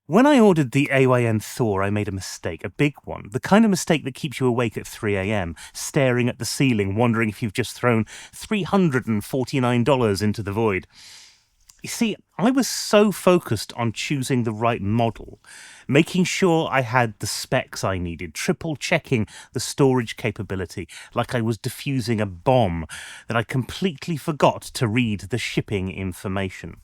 When I ordered the AYN Thor, I made a mistake, a big one. The kind of mistake that keeps you awake at 3 a.m., staring at the ceiling, wondering if you've just thrown $349 into the void. You see, I was so focused on choosing the right model, making sure I had the specs I needed, triple checking the storage capability, like I was defusing a bomb, that I completely forgot to read the shipping information.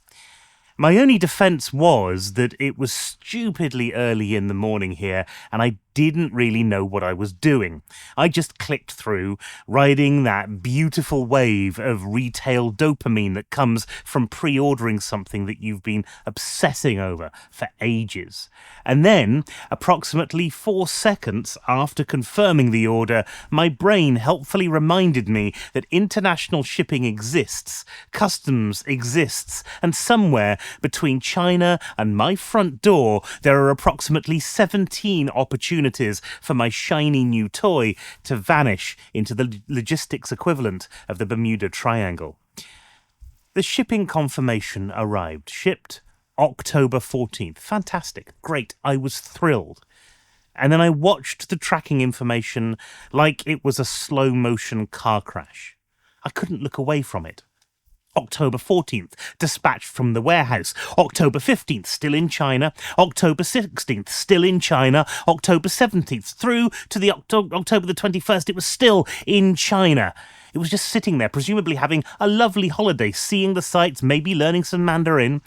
My only defense was that it was stupidly early in the morning here, and I didn't really know what I was doing. I just clicked through, riding that beautiful wave of retail dopamine that comes from pre-ordering something that you've been obsessing over for ages. And then, approximately 4 seconds after confirming the order, my brain helpfully reminded me that international shipping exists, customs exists, and somewhere between China and my front door, there are approximately 17 opportunities for my shiny new toy to vanish into the logistics equivalent of the Bermuda Triangle. The shipping confirmation arrived, shipped October 14th. Fantastic, great, I was thrilled. And then I watched the tracking information like it was a slow-motion car crash. I couldn't look away from it. October 14th, dispatched from the warehouse. October 15th, still in China. October 16th, still in China. October 17th, through to the October the 21st, it was still in China. It was just sitting there, presumably having a lovely holiday, seeing the sights, maybe learning some Mandarin.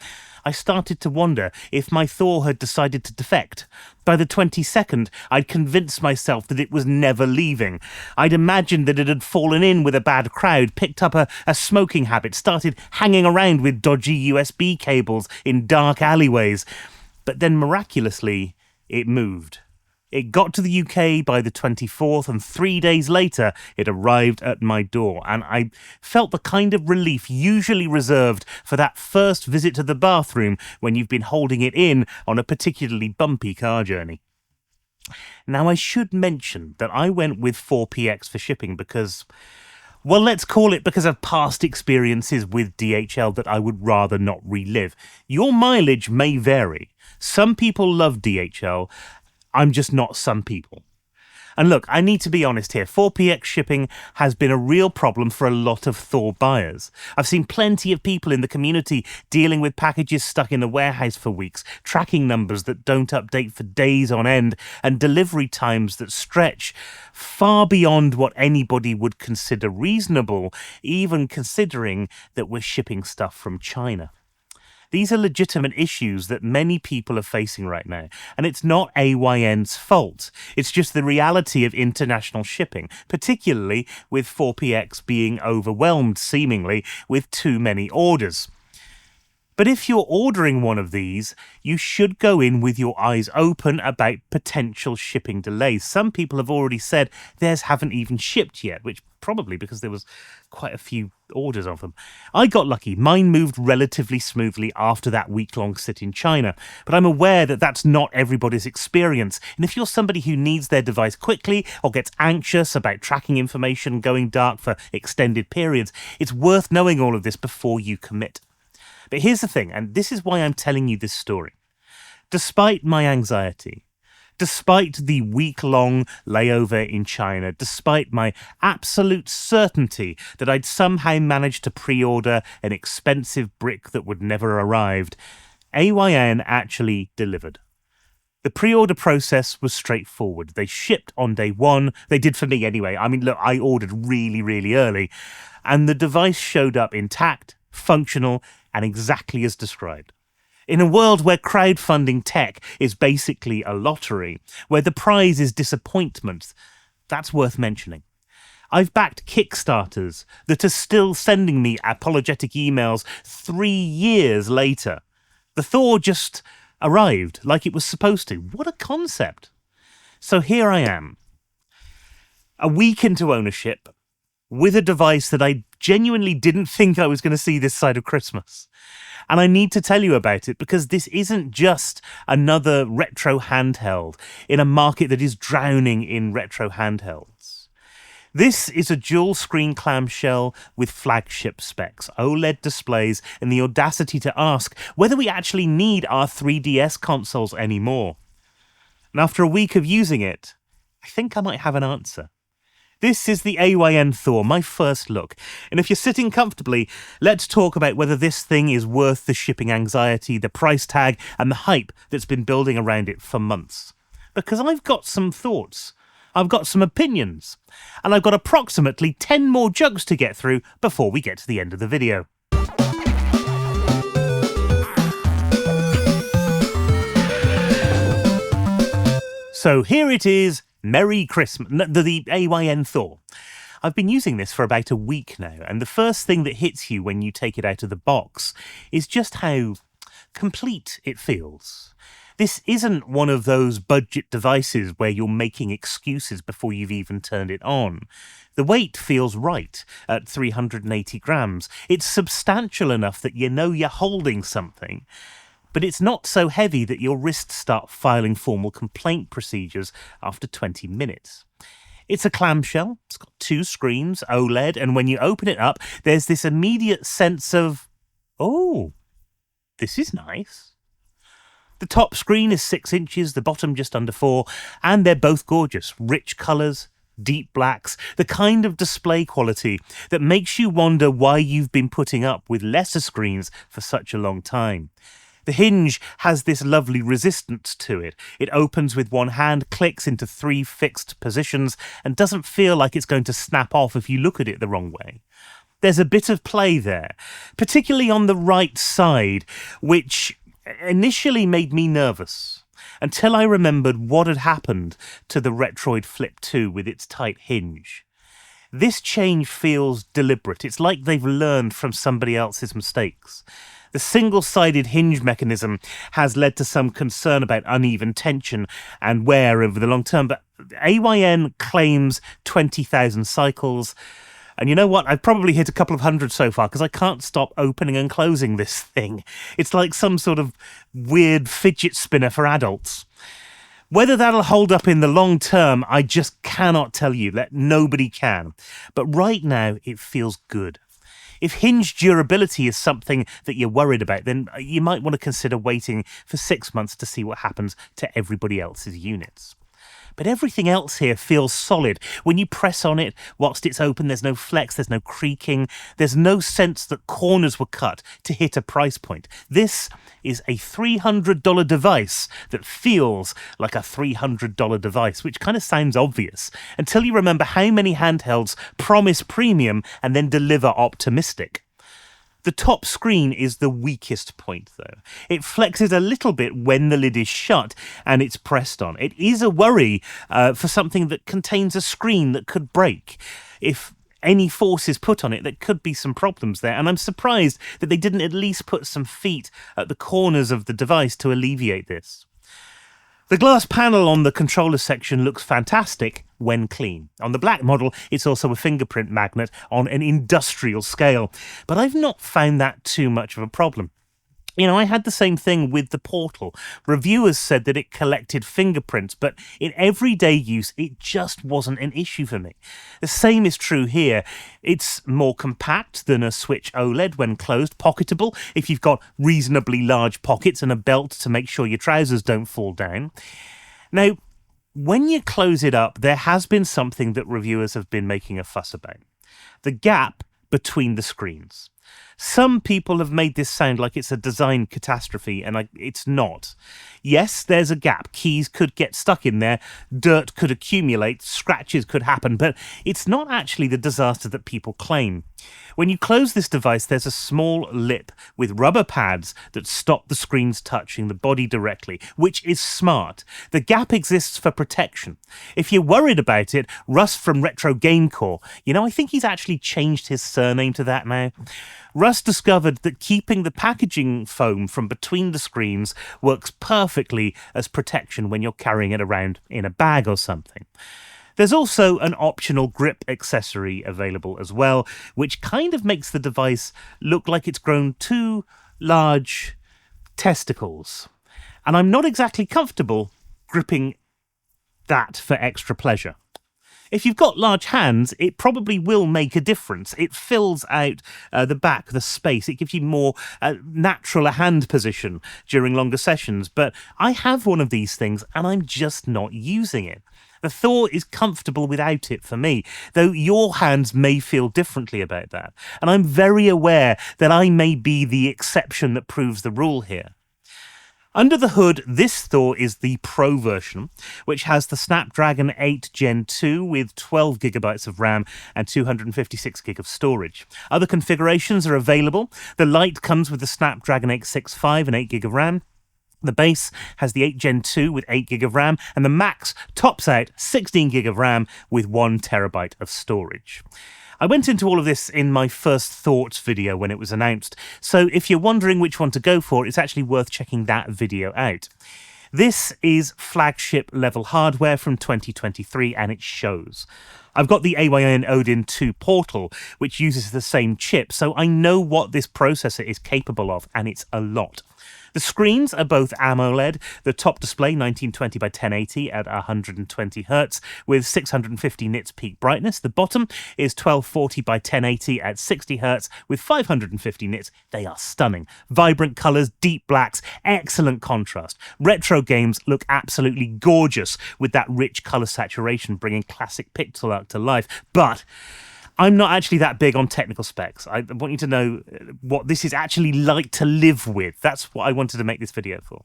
I started to wonder if my Thor had decided to defect. By the 22nd, I'd convinced myself that it was never leaving. I'd imagined that it had fallen in with a bad crowd, picked up a smoking habit, started hanging around with dodgy USB cables in dark alleyways. But then miraculously, it moved. It got to the UK by the 24th, and 3 days later, it arrived at my door. And I felt the kind of relief usually reserved for that first visit to the bathroom when you've been holding it in on a particularly bumpy car journey. Now, I should mention that I went with 4PX for shipping because, well, let's call it because of past experiences with DHL that I would rather not relive. Your mileage may vary. Some people love DHL. I'm just not some people. And look, I need to be honest here. 4PX shipping has been a real problem for a lot of Thor buyers. I've seen plenty of people in the community dealing with packages stuck in the warehouse for weeks, tracking numbers that don't update for days on end, and delivery times that stretch far beyond what anybody would consider reasonable, even considering that we're shipping stuff from China. These are legitimate issues that many people are facing right now, and it's not AYN's fault. It's just the reality of international shipping, particularly with 4PX being overwhelmed, seemingly, with too many orders. But if you're ordering one of these, you should go in with your eyes open about potential shipping delays. Some people have already said theirs haven't even shipped yet, which probably because there was quite a few orders of them. I got lucky. Mine moved relatively smoothly after that week-long sit in China, but I'm aware that that's not everybody's experience. And if you're somebody who needs their device quickly or gets anxious about tracking information going dark for extended periods, it's worth knowing all of this before you commit. But here's the thing, and this is why I'm telling you this story. Despite my anxiety, despite the week-long layover in China, despite my absolute certainty that I'd somehow managed to pre-order an expensive brick that would never arrived, AYN actually delivered. The pre-order process was straightforward. They shipped on day one. They did for me anyway. I mean, look, I ordered really, really early, and the device showed up intact, functional, and exactly as described. In a world where crowdfunding tech is basically a lottery, where the prize is disappointment, that's worth mentioning. I've backed Kickstarters that are still sending me apologetic emails 3 years later. The Thor just arrived like it was supposed to. What a concept. So here I am, a week into ownership, with a device that I genuinely didn't think I was going to see this side of Christmas. And I need to tell you about it because this isn't just another retro handheld in a market that is drowning in retro handhelds. This is a dual-screen clamshell with flagship specs, OLED displays, and the audacity to ask whether we actually need our 3DS consoles anymore. And after a week of using it, I think I might have an answer. This is the AYN Thor, my first look. And if you're sitting comfortably, let's talk about whether this thing is worth the shipping anxiety, the price tag, and the hype that's been building around it for months. Because I've got some thoughts, I've got some opinions, and I've got approximately 10 more jokes to get through before we get to the end of the video. So here it is. Merry Christmas, the AYN Thor. I've been using this for about a week now, and the first thing that hits you when you take it out of the box is just how complete it feels. This isn't one of those budget devices where you're making excuses before you've even turned it on. The weight feels right at 380 grams. It's substantial enough that you know you're holding something, but it's not so heavy that your wrists start filing formal complaint procedures after 20 minutes. It's a clamshell, it's got 2 screens, OLED, and when you open it up, there's this immediate sense of, oh, this is nice. The top screen is 6 inches, the bottom just under 4, and they're both gorgeous, rich colours, deep blacks, the kind of display quality that makes you wonder why you've been putting up with lesser screens for such a long time. The hinge has this lovely resistance to it. It opens with one hand, clicks into 3 fixed positions, and doesn't feel like it's going to snap off if you look at it the wrong way. There's a bit of play there, particularly on the right side, which initially made me nervous, until I remembered what had happened to the Retroid Flip 2 with its tight hinge. This change feels deliberate. It's like they've learned from somebody else's mistakes. The single-sided hinge mechanism has led to some concern about uneven tension and wear over the long term, but AYN claims 20,000 cycles. And you know what? I've probably hit a couple of hundred so far because I can't stop opening and closing this thing. It's like some sort of weird fidget spinner for adults. Whether that'll hold up in the long term, I just cannot tell you. Nobody can. But right now, it feels good. If hinge durability is something that you're worried about, then you might want to consider waiting for 6 months to see what happens to everybody else's units. But everything else here feels solid. When you press on it, whilst it's open, there's no flex, there's no creaking, there's no sense that corners were cut to hit a price point. This is a $300 device that feels like a $300 device, which kind of sounds obvious, until you remember how many handhelds promise premium and then deliver optimistic. The top screen is the weakest point, though. It flexes a little bit when the lid is shut and it's pressed on. It is a worry for something that contains a screen that could break. If any force is put on it, there could be some problems there, and I'm surprised that they didn't at least put some feet at the corners of the device to alleviate this. The glass panel on the controller section looks fantastic when clean. On the black model, it's also a fingerprint magnet on an industrial scale, but I've not found that too much of a problem. You know, I had the same thing with the Portal. Reviewers said that it collected fingerprints, but in everyday use, it just wasn't an issue for me. The same is true here. It's more compact than a Switch OLED when closed, pocketable if you've got reasonably large pockets and a belt to make sure your trousers don't fall down. Now, when you close it up, there has been something that reviewers have been making a fuss about. The gap between the screens. Some people have made this sound like it's a design catastrophe, and it's not. Yes, there's a gap. Keys could get stuck in there, dirt could accumulate, scratches could happen, but it's not actually the disaster that people claim. When you close this device, there's a small lip with rubber pads that stop the screens touching the body directly, which is smart. The gap exists for protection. If you're worried about it, Russ from Retro Game Core, I think he's actually changed his surname to that now. Russ discovered that keeping the packaging foam from between the screens works perfectly as protection when you're carrying it around in a bag or something. There's also an optional grip accessory available as well, which kind of makes the device look like it's grown 2 large testicles. And I'm not exactly comfortable gripping that for extra pleasure. If you've got large hands, it probably will make a difference. It fills out the back, the space. It gives you more natural hand position during longer sessions. But I have one of these things and I'm just not using it. The Thor is comfortable without it for me, though your hands may feel differently about that. And I'm very aware that I may be the exception that proves the rule here. Under the hood, this Thor is the Pro version, which has the Snapdragon 8 Gen 2 with 12 gigabytes of RAM and 256 gig of storage. Other configurations are available. The Lite comes with the Snapdragon 865 and 8 gig of RAM. The base has the 8 Gen 2 with 8 gig of RAM, and the Max tops out 16 gig of RAM with 1 terabyte of storage. I went into all of this in my first thoughts video when it was announced, so if you're wondering which one to go for, it's actually worth checking that video out. This is flagship level hardware from 2023 and it shows. I've got the AYN Odin 2 Portal, which uses the same chip, so I know what this processor is capable of, and it's a lot. The screens are both AMOLED, the top display 1920 by 1080 at 120 Hz with 650 nits peak brightness. The bottom is 1240 by 1080 at 60 Hz with 550 nits. They are stunning. Vibrant colours, deep blacks, excellent contrast. Retro games look absolutely gorgeous with that rich colour saturation bringing classic pixel art to life. But I'm not actually that big on technical specs. I want you to know what this is actually like to live with. That's what I wanted to make this video for.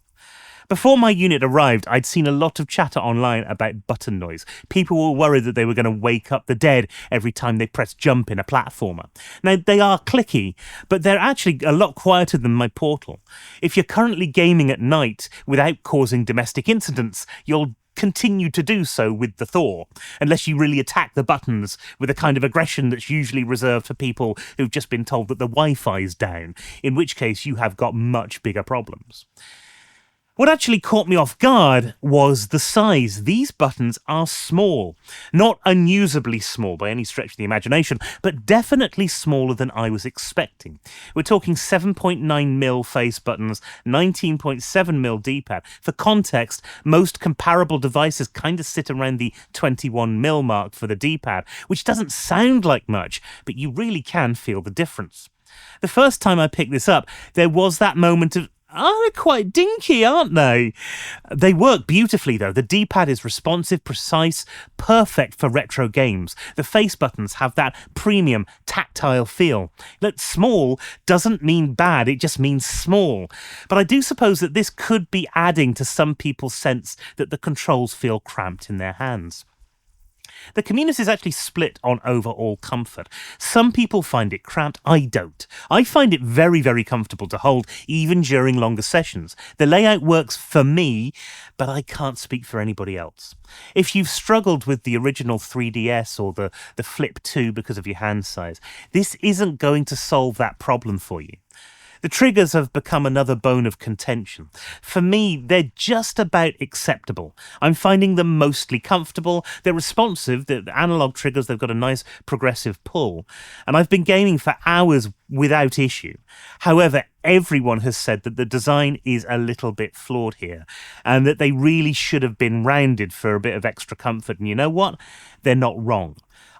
Before my unit arrived, I'd seen a lot of chatter online about button noise. People were worried that they were going to wake up the dead every time they pressed jump in a platformer. Now, they are clicky, but they're actually a lot quieter than my Portal. If you're currently gaming at night without causing domestic incidents, you'll continue to do so with the Thor, unless you really attack the buttons with a kind of aggression that's usually reserved for people who've just been told that the Wi-Fi is down, in which case you have got much bigger problems. What actually caught me off guard was the size. These buttons are small. Not unusably small by any stretch of the imagination, but definitely smaller than I was expecting. We're talking 7.9mm face buttons, 19.7mm D-pad. For context, most comparable devices kind of sit around the 21mm mark for the D-pad, which doesn't sound like much, but you really can feel the difference. The first time I picked this up, there was that moment of, oh, they're quite dinky, aren't they? They work beautifully, though. The D-pad is responsive, precise, perfect for retro games. The face buttons have that premium, tactile feel. That small doesn't mean bad, it just means small. But I do suppose that this could be adding to some people's sense that the controls feel cramped in their hands. The community is actually split on overall comfort. Some people find it cramped. I don't. I find it very, very comfortable to hold, even during longer sessions. The layout works for me, but I can't speak for anybody else. If you've struggled with the original 3DS or the Flip 2 because of your hand size, this isn't going to solve that problem for you. The triggers have become another bone of contention. For me, they're just about acceptable. I'm finding them mostly comfortable. They're responsive. The analog triggers, they've got a nice progressive pull. And I've been gaming for hours without issue. However, everyone has said that the design is a little bit flawed here and that they really should have been rounded for a bit of extra comfort. And you know what? They're not wrong.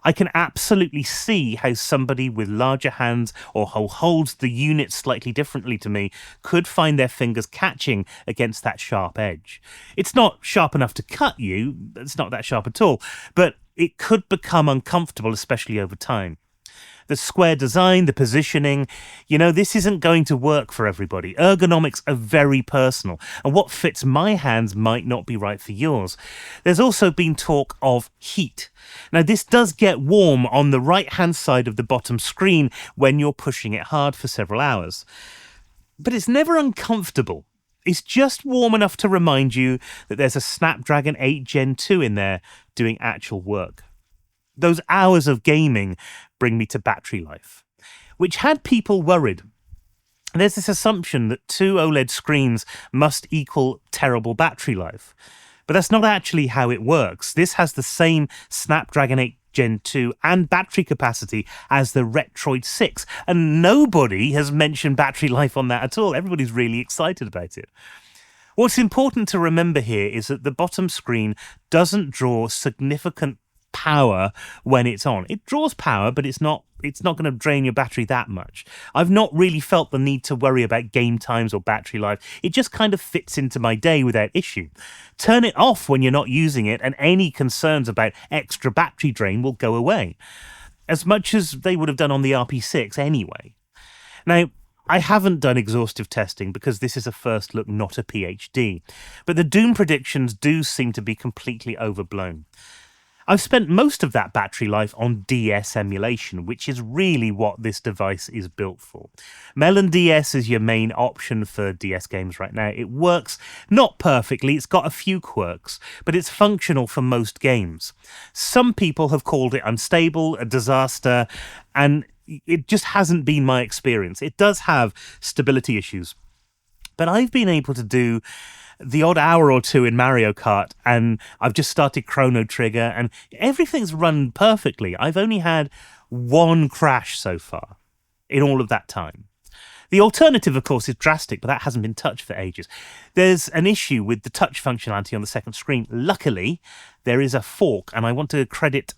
I can absolutely see how somebody with larger hands or who holds the unit slightly differently to me could find their fingers catching against that sharp edge. It's not sharp enough to cut you, it's not that sharp at all, but it could become uncomfortable, especially over time. The square design, the positioning, this isn't going to work for everybody. Ergonomics are very personal, and what fits my hands might not be right for yours. There's also been talk of heat. Now, this does get warm on the right-hand side of the bottom screen when you're pushing it hard for several hours. But it's never uncomfortable. It's just warm enough to remind you that there's a Snapdragon 8 Gen 2 in there doing actual work. Those hours of gaming bring me to battery life, which had people worried. There's this assumption that 2 OLED screens must equal terrible battery life. But that's not actually how it works. This has the same Snapdragon 8 Gen 2 and battery capacity as the Retroid 6, and nobody has mentioned battery life on that at all. Everybody's really excited about it. What's important to remember here is that the bottom screen doesn't draw significant power when it's on. It draws power, but it's not going to drain your battery that much. I've not really felt the need to worry about game times or battery life. It just kind of fits into my day without issue. Turn it off when you're not using it, and any concerns about extra battery drain will go away, as much as they would have done on the RP6 anyway. Now, I haven't done exhaustive testing because this is a first look, not a PhD, but the doom predictions do seem to be completely overblown. I've spent most of that battery life on DS emulation, which is really what this device is built for. Melon DS is your main option for DS games right now. It works not perfectly, it's got a few quirks, but it's functional for most games. Some people have called it unstable, a disaster, and it just hasn't been my experience. It does have stability issues, but I've been able to do the odd hour or two in Mario Kart, and I've just started Chrono Trigger, and everything's run perfectly. I've only had one crash so far in all of that time. The alternative, of course, is drastic, but that hasn't been touched for ages. There's an issue with the touch functionality on the second screen. Luckily, there is a fork, and I want to credit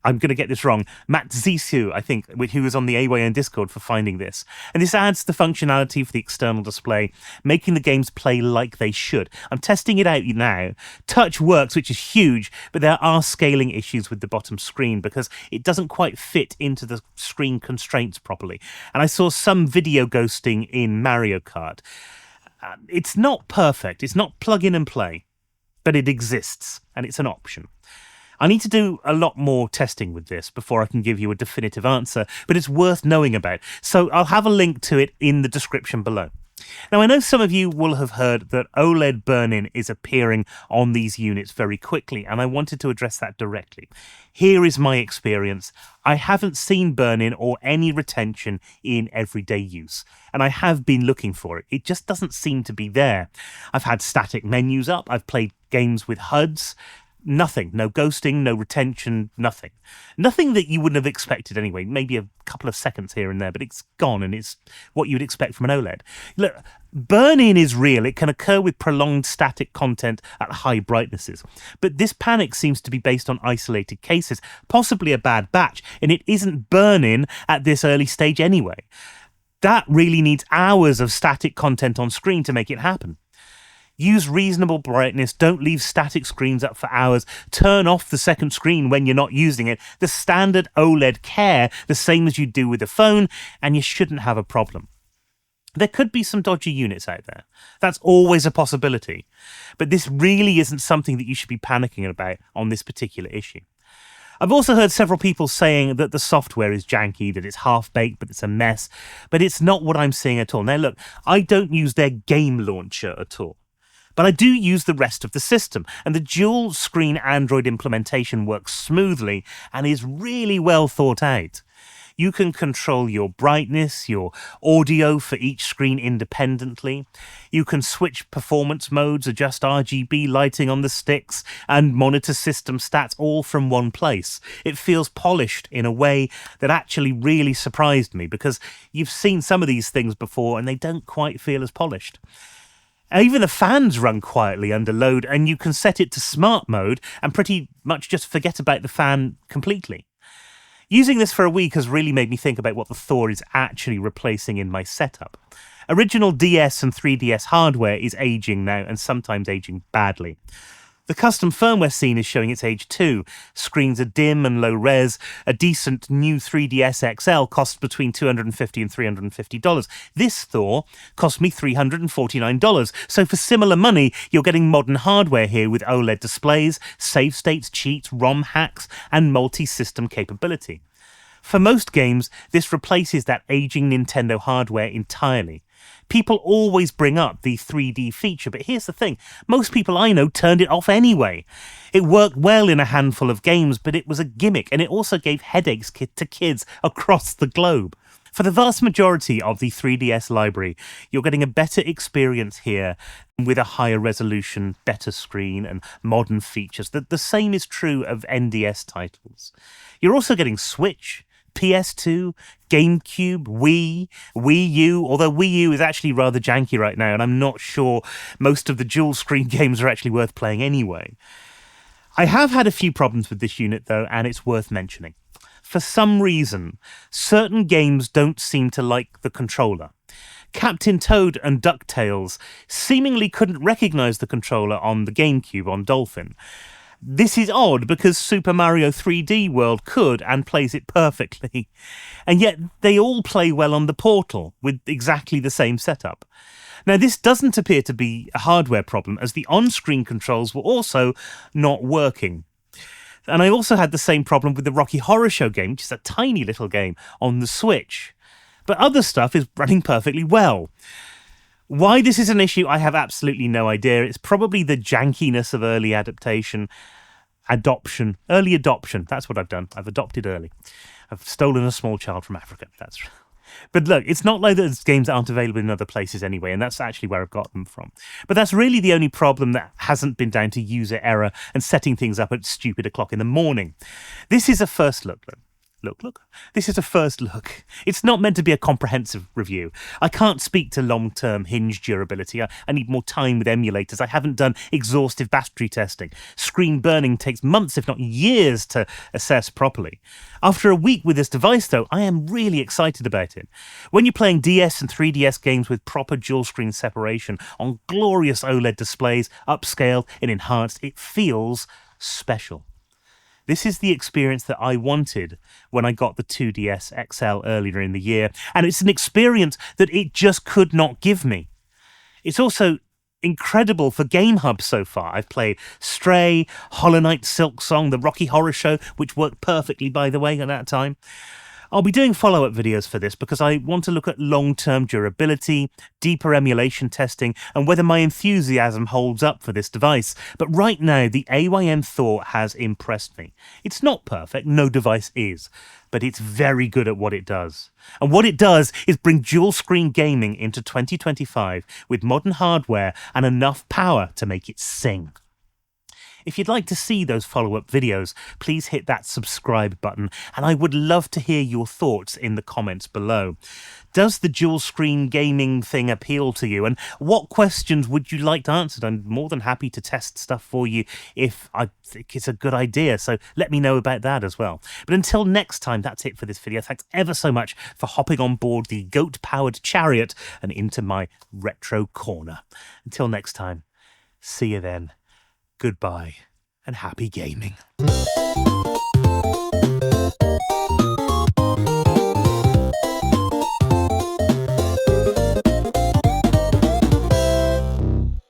I'm going to get this wrong, Matt Zissou, I think, who was on the AYN Discord for finding this. And this adds the functionality for the external display, making the games play like they should. I'm testing it out now. Touch works, which is huge, but there are scaling issues with the bottom screen because it doesn't quite fit into the screen constraints properly. And I saw some video ghosting in Mario Kart. It's not perfect. It's not plug in and play, but it exists, and it's an option. I need to do a lot more testing with this before I can give you a definitive answer, but it's worth knowing about. So I'll have a link to it in the description below. Now, I know some of you will have heard that OLED burn-in is appearing on these units very quickly, and I wanted to address that directly. Here is my experience. I haven't seen burn-in or any retention in everyday use, and I have been looking for it. It just doesn't seem to be there. I've had static menus up. I've played games with HUDs. Nothing, no ghosting, no retention, nothing. Nothing that you wouldn't have expected anyway, maybe a couple of seconds here and there, but it's gone and it's what you would expect from an OLED. Look, burn-in is real. It can occur with prolonged static content at high brightnesses. But this panic seems to be based on isolated cases, possibly a bad batch, and it isn't burn-in at this early stage anyway. That really needs hours of static content on screen to make it happen. Use reasonable brightness, don't leave static screens up for hours, turn off the second screen when you're not using it, the standard OLED care, the same as you do with a phone, and you shouldn't have a problem. There could be some dodgy units out there. That's always a possibility. But this really isn't something that you should be panicking about on this particular issue. I've also heard several people saying that the software is janky, that it's half-baked, but it's a mess. But it's not what I'm seeing at all. Now look, I don't use their game launcher at all. But I do use the rest of the system, and the dual-screen Android implementation works smoothly and is really well thought out. You can control your brightness, your audio for each screen independently. You can switch performance modes, adjust RGB lighting on the sticks, and monitor system stats all from one place. It feels polished in a way that actually really surprised me, because you've seen some of these things before and they don't quite feel as polished. Even the fans run quietly under load, and you can set it to smart mode and pretty much just forget about the fan completely. Using this for a week has really made me think about what the Thor is actually replacing in my setup. Original DS and 3DS hardware is aging now, and sometimes aging badly. The custom firmware scene is showing its age too. Screens are dim and low res. A decent new 3DS XL costs between $250 and $350. This Thor cost me $349. So for similar money, you're getting modern hardware here with OLED displays, save states, cheats, ROM hacks, and multi-system capability. For most games, this replaces that aging Nintendo hardware entirely. People always bring up the 3D feature, but here's the thing. Most people I know turned it off anyway. It worked well in a handful of games, but it was a gimmick, and it also gave headaches to kids across the globe. For the vast majority of the 3DS library, you're getting a better experience here with a higher resolution, better screen, and modern features. The same is true of NDS titles. You're also getting Switch, PS2, GameCube, Wii U, although Wii U is actually rather janky right now, and I'm not sure most of the dual screen games are actually worth playing anyway. I have had a few problems with this unit though, and it's worth mentioning. For some reason, certain games don't seem to like the controller. Captain Toad and DuckTales seemingly couldn't recognise the controller on the GameCube on Dolphin. This is odd because Super Mario 3D World could and plays it perfectly. And yet they all play well on the Portal with exactly the same setup. Now, this doesn't appear to be a hardware problem, as the on-screen controls were also not working. And I also had the same problem with the Rocky Horror Show game, which is a tiny little game on the Switch. But other stuff is running perfectly well. Why this is an issue, I have absolutely no idea. It's probably the jankiness of early adoption. Early adoption. That's what I've done. I've adopted early. I've stolen a small child from Africa. But look, it's not like those games aren't available in other places anyway, and that's actually where I've got them from. But that's really the only problem that hasn't been down to user error and setting things up at stupid o'clock in the morning. This is a first look. This is a first look. It's not meant to be a comprehensive review. I can't speak to long-term hinge durability. I need more time with emulators. I haven't done exhaustive battery testing. Screen burning takes months, if not years, to assess properly. After a week with this device, though, I am really excited about it. When you're playing DS and 3DS games with proper dual-screen separation on glorious OLED displays, upscaled and enhanced, it feels special. This is the experience that I wanted when I got the 2DS XL earlier in the year, and it's an experience that it just could not give me. It's also incredible for Game Hub so far. I've played Stray, Hollow Knight, Silksong, the Rocky Horror Show, which worked perfectly, by the way, at that time. I'll be doing follow-up videos for this because I want to look at long-term durability, deeper emulation testing, and whether my enthusiasm holds up for this device. But right now, the AYN Thor has impressed me. It's not perfect, no device is, but it's very good at what it does. And what it does is bring dual-screen gaming into 2025 with modern hardware and enough power to make it sing. If you'd like to see those follow-up videos, please hit that subscribe button, and I would love to hear your thoughts in the comments below. Does the dual-screen gaming thing appeal to you, and what questions would you like answered? I'm more than happy to test stuff for you if I think it's a good idea, so let me know about that as well. But until next time, that's it for this video. Thanks ever so much for hopping on board the goat-powered chariot and into my retro corner. Until next time, see you then. Goodbye and happy gaming.